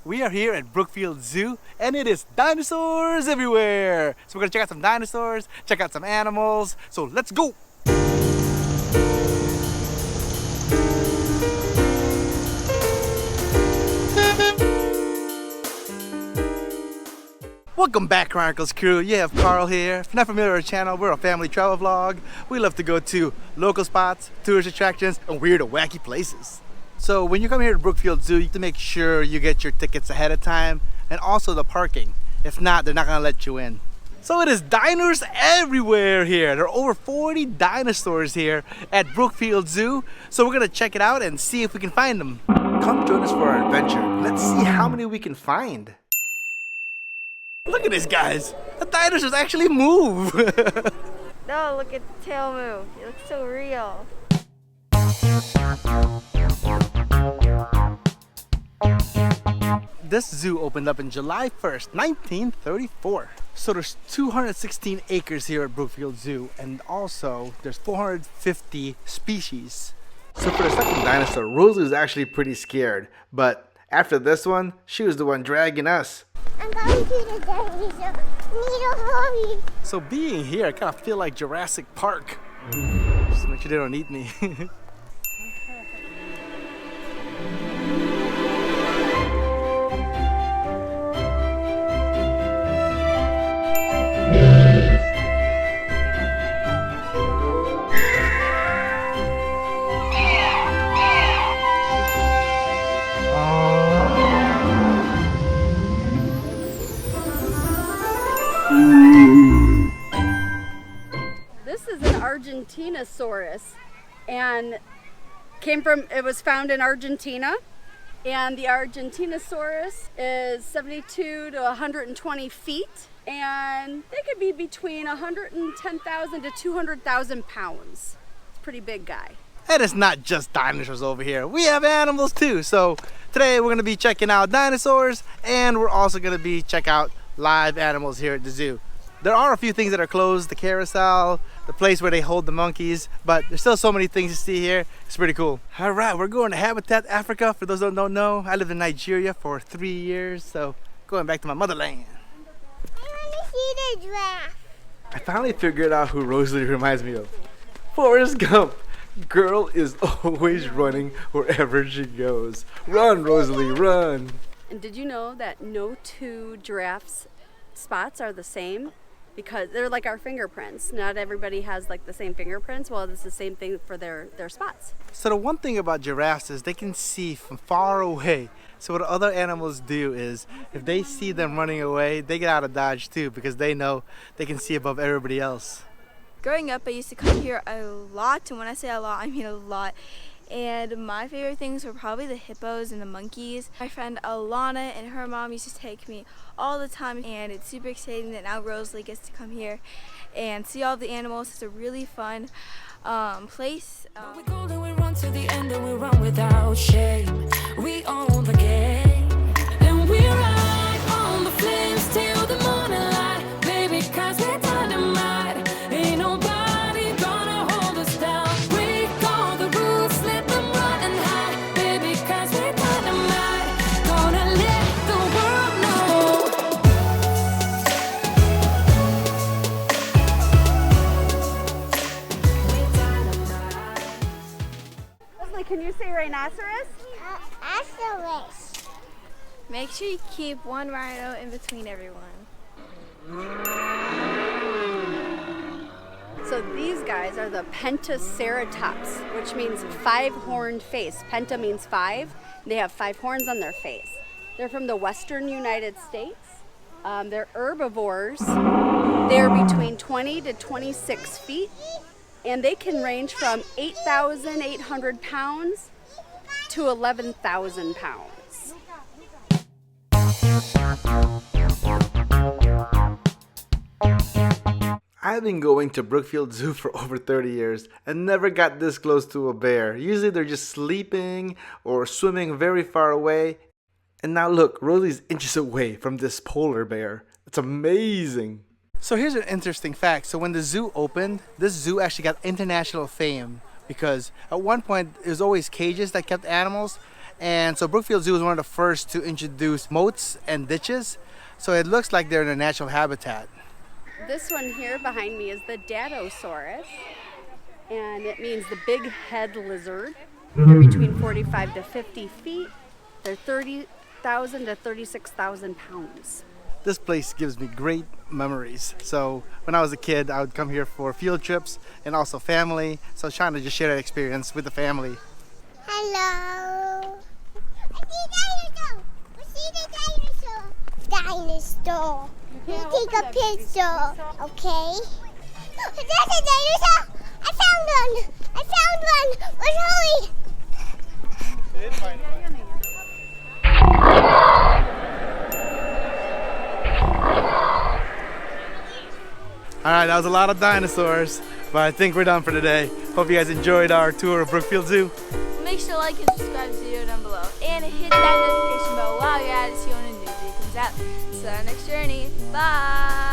We are here at Brookfield Zoo and it is dinosaurs everywhere. So we're gonna check out some dinosaurs, check out some animals. So let's go. Welcome back, Chronicles crew. You have Carl here. If you're not familiar with our channel, we're a family travel vlog. We love to go to local spots, tourist attractions, and weird and wacky places. So when you come here to Brookfield Zoo, you have to make sure you get your tickets ahead of time and also the parking. If not, they're not gonna let you in. So it is Dinos everywhere here. There are over 40 dinosaurs here at Brookfield Zoo. So we're gonna check it out and see if we can find them. Come join us for our adventure. Let's see how many we can find. Look at this, guys. The dinosaurs actually move. No, look at the tail move. It looks so real. This zoo opened up in July 1st, 1934. So there's 216 acres here at Brookfield Zoo, and also there's 450 species. So for the second dinosaur, Rosie was actually pretty scared, but after this one, she was the one dragging us. I'm going to the dinosaur. Need a hurry. So being here, I kind of feel like Jurassic Park. Just to make sure they don't eat me. This is an Dinosaurus, and it was found in Argentina, and the Dinosaurus is 72 to 120 feet, and they could be between 110,000 to 200,000 pounds. It's a pretty big guy. And it's not just dinosaurs over here. We have animals too. So today we're gonna be checking out dinosaurs, and we're also gonna be checking out live animals here at the zoo. There are a few things that are closed, the carousel, the place where they hold the monkeys, but there's still so many things to see here. It's pretty cool. All right, we're going to Habitat Africa. For those who don't know, I lived in Nigeria for 3 years, so going back to my motherland. I want to see the giraffe. I finally figured out who Rosalie reminds me of. Forrest Gump. Girl is always running wherever she goes. Run, Rosalie, run. And did you know that no two giraffes' spots are the same? Because they're like our fingerprints. Not everybody has like the same fingerprints. Well, it's the same thing for their spots. So the one thing about giraffes is they can see from far away. So what other animals do is if they see them running away, they get out of dodge too, because they know they can see above everybody else. Growing up, I used to come here a lot, and when I say a lot, I mean a lot. And my favorite things were probably the hippos and the monkeys. My friend Alana and her mom used to take me all the time, and it's super exciting that now Rosalie gets to come here and see all the animals. It's a really fun place. We go and we run to the end and we run without shame. We own the game and we ride on the flames till the morning light, baby, 'cause we're dynamite. Ain't nobody gonna hold us down. Break all the rules, let them run and hide, baby, 'cause we're dynamite. Gonna let the world know. We're dynamite. Leslie, can you say rhinoceros? Asterisk. Make sure you keep one rhino in between everyone. So these guys are the pentaceratops, which means five-horned face. Penta means five. They have 5 horns on their face. They're from the western United States. They're herbivores. They're between 20 to 26 feet, and they can range from 8,800 pounds to 11,000 pounds. I've been going to Brookfield Zoo for over 30 years and never got this close to a bear. Usually they're just sleeping or swimming very far away. And now look, Rosie's inches away from this polar bear. It's amazing. So here's an interesting fact. So when the zoo opened, this zoo actually got international fame because at one point it was always cages that kept animals, And so Brookfield Zoo was one of the first to introduce moats and ditches. So it looks like they're in a natural habitat. This one here behind me is the Dinosaur, and it means the big head lizard. They're between 45 to 50 feet. They're 30,000 to 36,000 pounds. This place gives me great memories. So when I was a kid, I would come here for field trips and also family. So I was trying to just share that experience with the family. Hello. I see the dinosaur. Dinosaur. You take a picture, okay? That's a dinosaur. I found one. I found one. Where's Holly? All right, that was a lot of dinosaurs, but I think we're done for today. Hope you guys enjoyed our tour of Brookfield Zoo. Make sure to like and subscribe to the video down below. And hit that notification bell while you're at it so you know when a new video comes out. See you on our next journey. Bye!